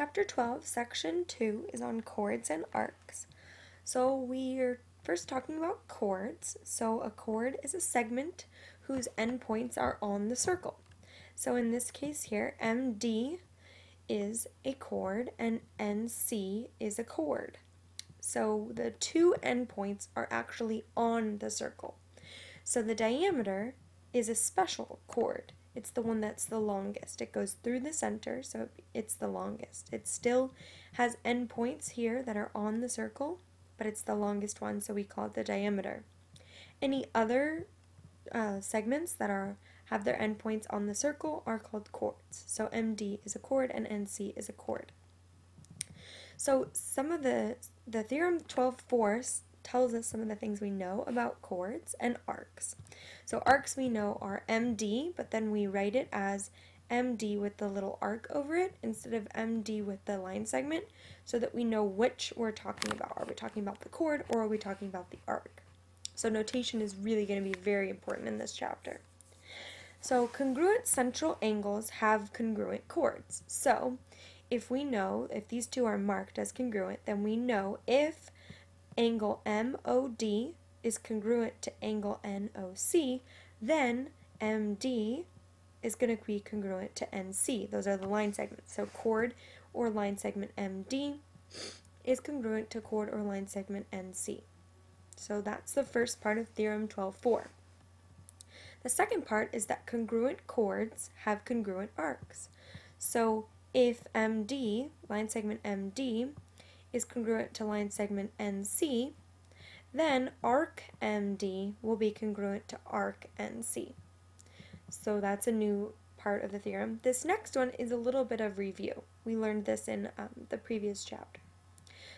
Chapter 12, Section 2 is on chords and arcs. So we're first talking about chords. So a chord is a segment whose endpoints are on the circle. So in this case here, MD is a chord and NC is a chord. So the two endpoints are actually on the circle. So the diameter is a special chord. It's the one that's the longest. It goes through the center, so it's the longest. It still has endpoints here that are on the circle, but it's the longest one, so we call it the diameter. Any other segments that have their endpoints on the circle are called chords. So MD is a chord and NC is a chord. So some of the Theorem 12.4 tells us some of the things we know about chords and arcs. So arcs we know are MD, but then we write it as MD with the little arc over it instead of MD with the line segment so that we know which we're talking about. Are we talking about the chord or are we talking about the arc? So notation is really going to be very important in this chapter. So congruent central angles have congruent chords. So if these two are marked as congruent, then we know if angle MOD is congruent to angle NOC, then MD is going to be congruent to NC. Those are the line segments. So chord or line segment MD is congruent to chord or line segment NC. So that's the first part of Theorem 12.4. The second part is that congruent chords have congruent arcs. So if MD, line segment MD, is congruent to line segment NC, then arc MD will be congruent to arc NC. So that's a new part of the theorem. This next one is a little bit of review. We learned this in the previous chapter.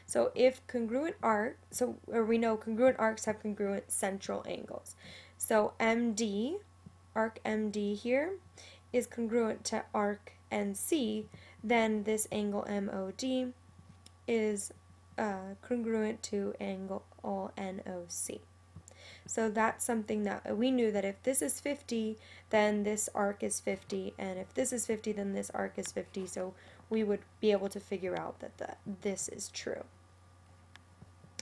So if we know congruent arcs have congruent central angles. So MD, arc MD here, is congruent to arc NC, then this angle MOD is congruent to angle NOC. So that's something that we knew, that if this is 50, then this arc is 50, and if this is 50, then this arc is 50, so we would be able to figure out that this is true.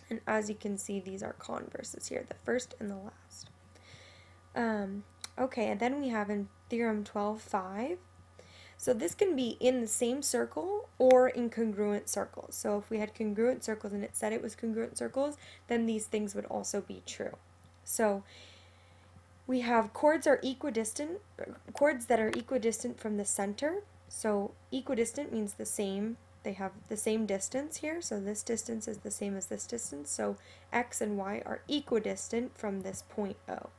And as you can see, these are converses here, the first and the last. Okay, and then we have in Theorem 12.5, so this can be in the same circle or in congruent circles. So if we had congruent circles and it said it was congruent circles, then these things would also be true. So we have chords that are equidistant from the center. So equidistant means the same. They have the same distance here. So this distance is the same as this distance. So x and y are equidistant from this point O.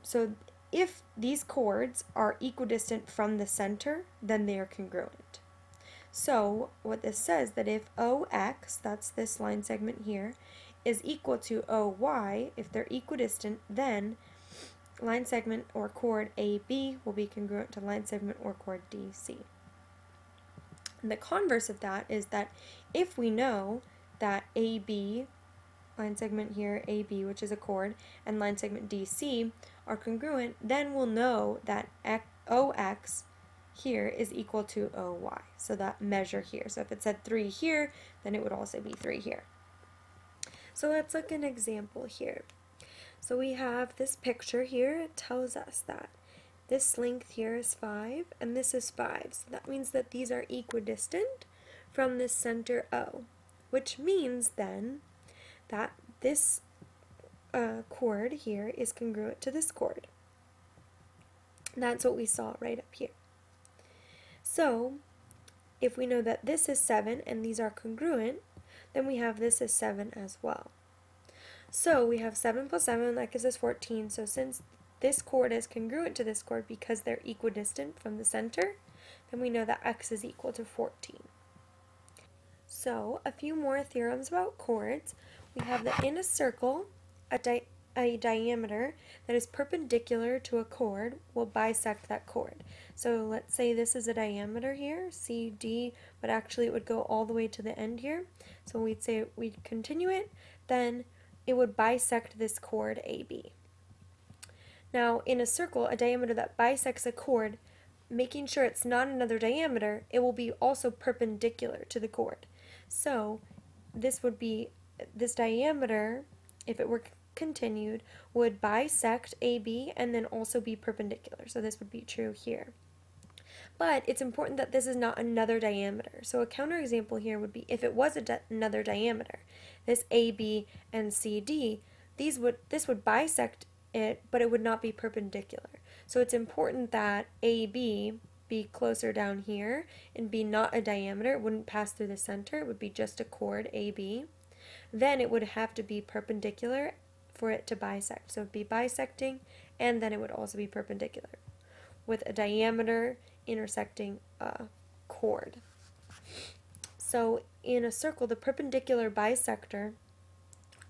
So if these chords are equidistant from the center, then they are congruent. So what this says, that if OX, that's this line segment here, is equal to OY, if they're equidistant, then line segment or chord AB will be congruent to line segment or chord DC. And the converse of that is that if we know that AB, line segment here, AB, which is a chord, and line segment DC are congruent, then we'll know that OX here is equal to OY. So that measure here. So if it said 3 here, then it would also be 3 here. So let's look at an example here. So we have this picture here. It tells us that this length here is 5 and this is 5. So that means that these are equidistant from the center O, which means then that this chord here is congruent to this chord. That's what we saw right up here. So if we know that this is 7 and these are congruent, then we have this as 7 as well. So we have 7 plus 7, that gives us 14. So since this chord is congruent to this chord because they're equidistant from the center, then we know that x is equal to 14. So a few more theorems about chords. We have that in a circle, a diameter that is perpendicular to a chord will bisect that chord. So let's say this is a diameter here, CD, but actually it would go all the way to the end here. So we'd say we'd continue it, then it would bisect this chord AB. Now in a circle, a diameter that bisects a chord making sure it's not another diameter, it will be also perpendicular to the chord. So this would be, this diameter, if it were continued, would bisect AB and then also be perpendicular. So this would be true here. But it's important that this is not another diameter. So a counterexample here would be if it was another diameter, this AB and CD, this would bisect it, but it would not be perpendicular. So it's important that AB be closer down here and be not a diameter. It wouldn't pass through the center. It would be just a chord AB. Then it would have to be perpendicular for it to bisect. So it would be bisecting, and then it would also be perpendicular with a diameter intersecting a chord. So in a circle, the perpendicular bisector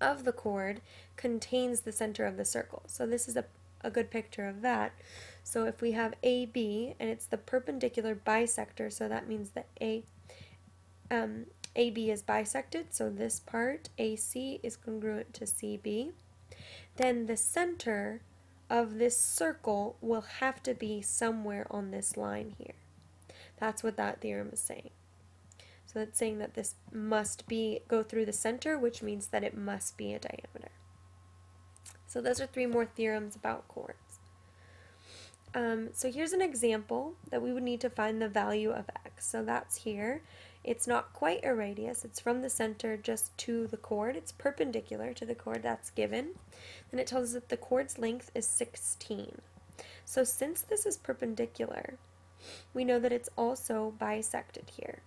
of the chord contains the center of the circle. So this is a good picture of that. So if we have AB and it's the perpendicular bisector, so that means that AB is bisected, so this part, AC, is congruent to CB, then the center of this circle will have to be somewhere on this line here. That's what that theorem is saying. So it's saying that this must go through the center, which means that it must be a diameter. So those are 3 more theorems about chords. So here's an example that we would need to find the value of x. So that's here. It's not quite a radius. It's from the center just to the chord. It's perpendicular to the chord. That's given. Then it tells us that the chord's length is 16. So since this is perpendicular, we know that it's also bisected here.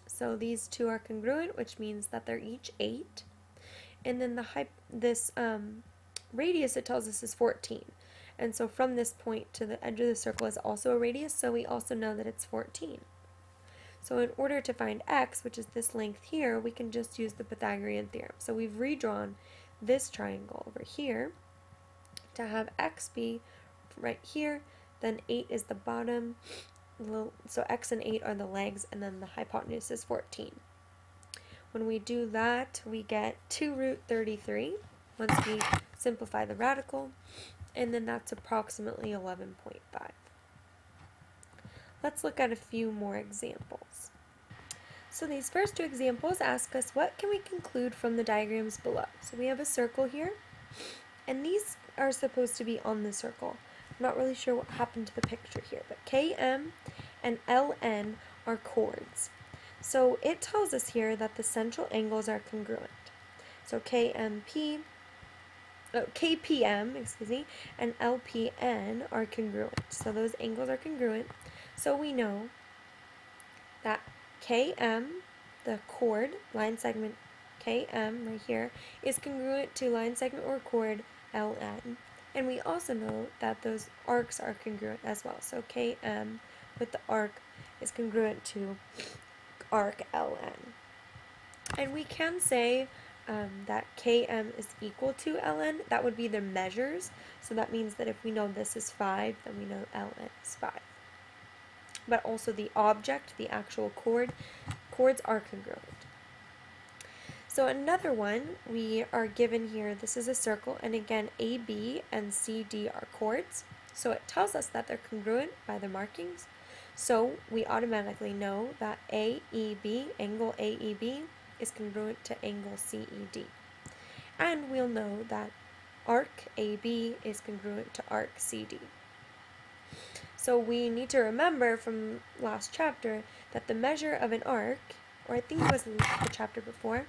So these two are congruent, which means that they're each 8. And then this radius, it tells us, is 14. And so from this point to the edge of the circle is also a radius, so we also know that it's 14. So in order to find x, which is this length here, we can just use the Pythagorean theorem. So we've redrawn this triangle over here to have x be right here, then 8 is the bottom, so x and 8 are the legs, and then the hypotenuse is 14. When we do that, we get 2 root 33 once we simplify the radical, and then that's approximately 11.5. Let's look at a few more examples. So these first 2 examples ask us, what can we conclude from the diagrams below? So we have a circle here, and these are supposed to be on the circle. I'm not really sure what happened to the picture here, but Km and Ln are chords. So it tells us here that the central angles are congruent. So KPM, and LPN are congruent. So those angles are congruent. So we know that KM, the chord, line segment KM right here, is congruent to line segment or chord LN. And we also know that those arcs are congruent as well. So KM with the arc is congruent to arc LN. And we can say that Km is equal to Ln. That would be their measures. So that means that if we know this is 5, then we know Ln is 5. But also the object, the actual chords are congruent. So another one we are given here, this is a circle, and again AB and CD are chords. So it tells us that they're congruent by the markings. So we automatically know that AEB, angle AEB, is congruent to angle CED. And we'll know that arc AB is congruent to arc CD. So we need to remember from last chapter that the measure of an arc, or I think it was in the chapter before,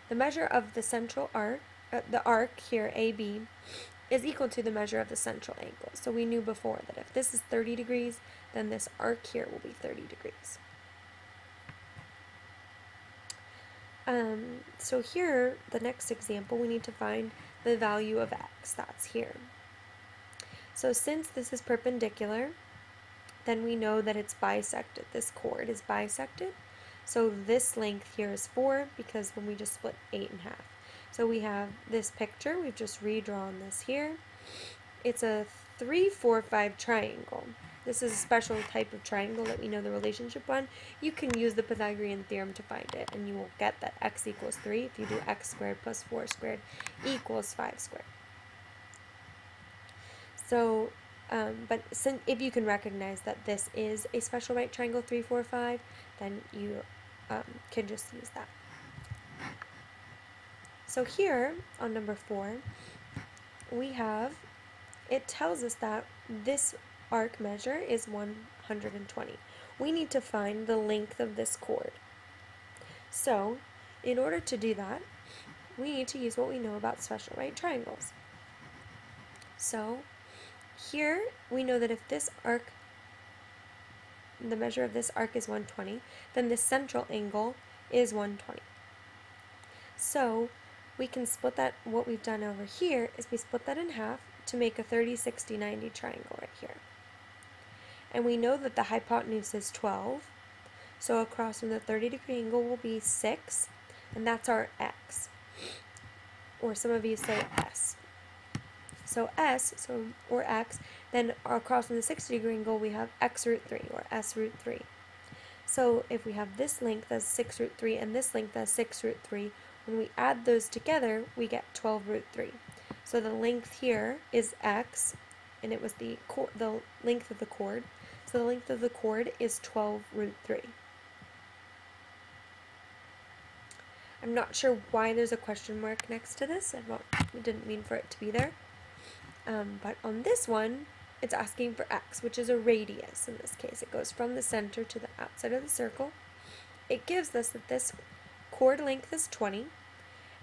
the measure of the central arc, the arc here, AB, is equal to the measure of the central angle. So we knew before that if this is 30 degrees, then this arc here will be 30 degrees. So here, the next example, we need to find the value of x. That's here. So since this is perpendicular, then we know that it's bisected. This chord is bisected. So this length here is 4 because when we just split 8 in half. So we have this picture. We've just redrawn this here. It's a 3, 4, 5 triangle. This is a special type of triangle that we know the relationship on. You can use the Pythagorean theorem to find it, and you will get that x equals 3 if you do x squared plus 4 squared equals 5 squared. So But if you can recognize that this is a special right triangle 3, 4, 5, then you can just use that. So here on number 4, it tells us that this arc measure is 120. We need to find the length of this chord. So in order to do that, we need to use what we know about special right triangles. So here we know that if this arc, the measure of this arc is 120, then the central angle is 120. So we can split that, what we've done over here is we split that in half to make a 30, 60, 90 triangle right here. And we know that the hypotenuse is 12, so across from the 30-degree angle will be 6, and that's our x. Or some of you say s. So s, or x, then across from the 60-degree angle we have x root 3, or s root 3. So if we have this length as 6 root 3 and this length as 6 root 3, when we add those together, we get 12 root 3. So the length here is x, and it was the length of the chord. So the length of the chord is 12 root 3. I'm not sure why there's a question mark next to this. I didn't mean for it to be there. But on this one, it's asking for x, which is a radius in this case. It goes from the center to the outside of the circle. It gives us that this chord length is 20,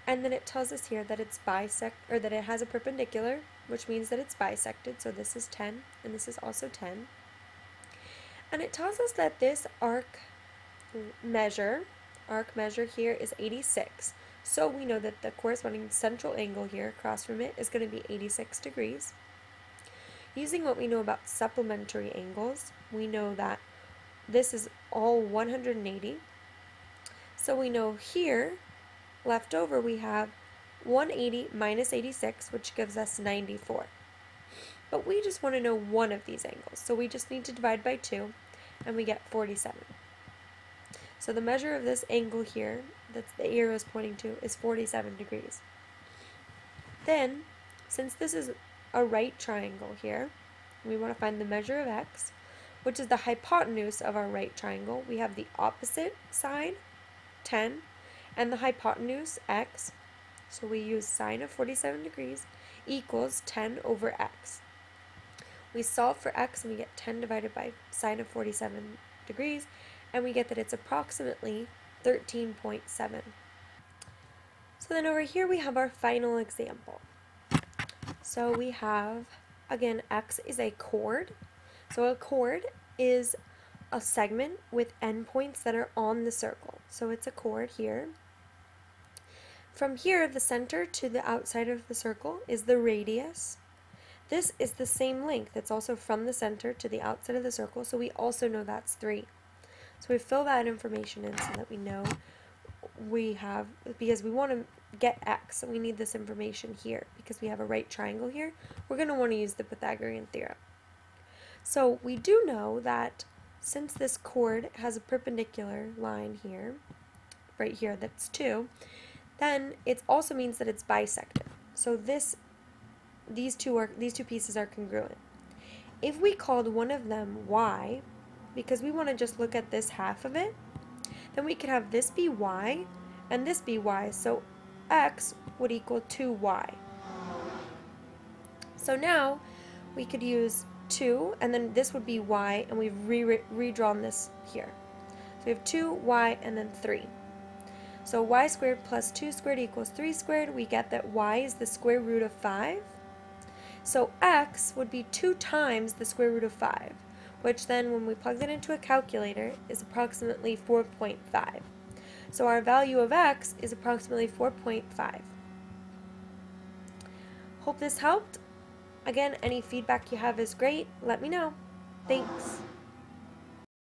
and then it tells us here that it's that it has a perpendicular, which means that it's bisected. So this is 10, and this is also 10. And it tells us that this arc measure here is 86. So we know that the corresponding central angle here across from it is going to be 86 degrees. Using what we know about supplementary angles, we know that this is all 180. So we know here, left over, we have 180 minus 86, which gives us 94. But we just want to know one of these angles, so we just need to divide by 2, and we get 47. So the measure of this angle here, that the arrow is pointing to, is 47 degrees. Then, since this is a right triangle here, we want to find the measure of x, which is the hypotenuse of our right triangle. We have the opposite side, 10, and the hypotenuse, x, so we use sine of 47 degrees equals 10 over x. We solve for x and we get 10 divided by sine of 47 degrees, and we get that it's approximately 13.7. So then over here we have our final example. So we have, again, x is a chord. So a chord is a segment with endpoints that are on the circle. So it's a chord here. From here, the center to the outside of the circle is the radius. This is the same length. It's also from the center to the outside of the circle, so we also know that's 3. So we fill that information in so that we know we have, because we want to get x, and we need this information here because we have a right triangle here. We're going to want to use the Pythagorean theorem. So we do know that since this chord has a perpendicular line here, right here, that's 2, then it also means that it's bisected. So these two pieces are congruent. If we called one of them y, because we want to just look at this half of it, then we could have this be y and this be y. So x would equal 2y. So now we could use 2, and then this would be y, and we've redrawn this here. So we have 2y and then 3. So y squared plus 2 squared equals 3 squared. We get that y is the square root of 5. So x would be 2 times the square root of 5, which then when we plug that into a calculator is approximately 4.5. So our value of x is approximately 4.5. Hope this helped. Again, any feedback you have is great. Let me know. Thanks.